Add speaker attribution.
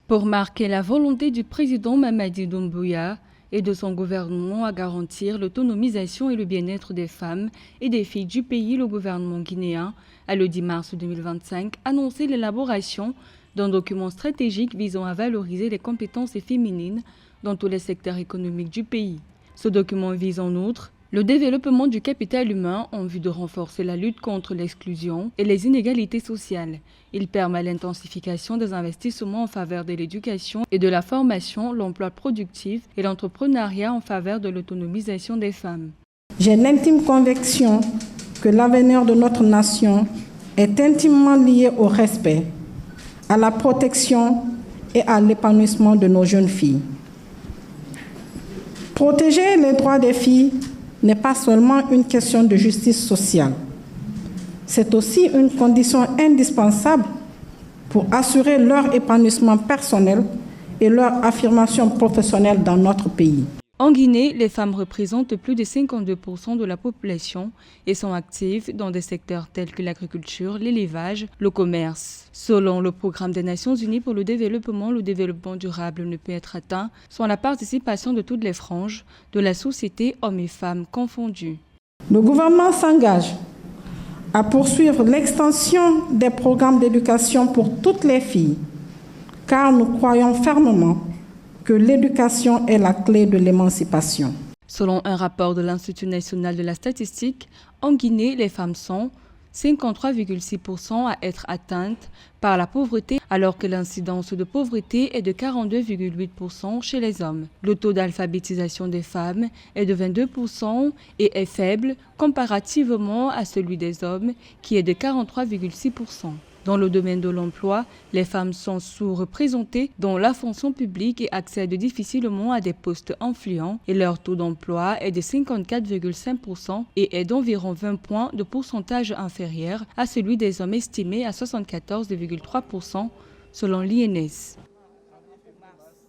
Speaker 1: Pour marquer la volonté du président Mamadi Doumbouya et de son gouvernement à garantir l'autonomisation et le bien-être des femmes et des filles du pays, le gouvernement guinéen a le 10 mars 2025 annoncé l'élaboration d'un document stratégique visant à valoriser les compétences féminines dans tous les secteurs économiques du pays. Ce document vise en outre le développement du capital humain en vue de renforcer la lutte contre l'exclusion et les inégalités sociales. Il permet l'intensification des investissements en faveur de l'éducation et de la formation, l'emploi productif et l'entrepreneuriat en faveur de l'autonomisation des femmes.
Speaker 2: J'ai l'intime conviction que l'avenir de notre nation est intimement lié au respect, à la protection et à l'épanouissement de nos jeunes filles. Protéger les droits des filles n'est pas seulement une question de justice sociale. C'est aussi une condition indispensable pour assurer leur épanouissement personnel et leur affirmation professionnelle dans notre pays.
Speaker 1: En Guinée, les femmes représentent plus de 52% de la population et sont actives dans des secteurs tels que l'agriculture, l'élevage, le commerce. Selon le Programme des Nations Unies pour le développement durable ne peut être atteint sans la participation de toutes les franges de la société, hommes et femmes confondus.
Speaker 2: Le gouvernement s'engage à poursuivre l'extension des programmes d'éducation pour toutes les filles, car nous croyons fermement que l'éducation est la clé de l'émancipation.
Speaker 1: Selon un rapport de l'Institut national de la statistique, en Guinée, les femmes sont 53,6% à être atteintes par la pauvreté, alors que l'incidence de pauvreté est de 42,8% chez les hommes. Le taux d'alphabétisation des femmes est de 22% et est faible comparativement à celui des hommes, qui est de 43,6%. Dans le domaine de l'emploi, les femmes sont sous-représentées dans la fonction publique et accèdent difficilement à des postes influents et leur taux d'emploi est de 54,5% et est d'environ 20 points de pourcentage inférieur à celui des hommes estimé à 74,3% selon l'INS.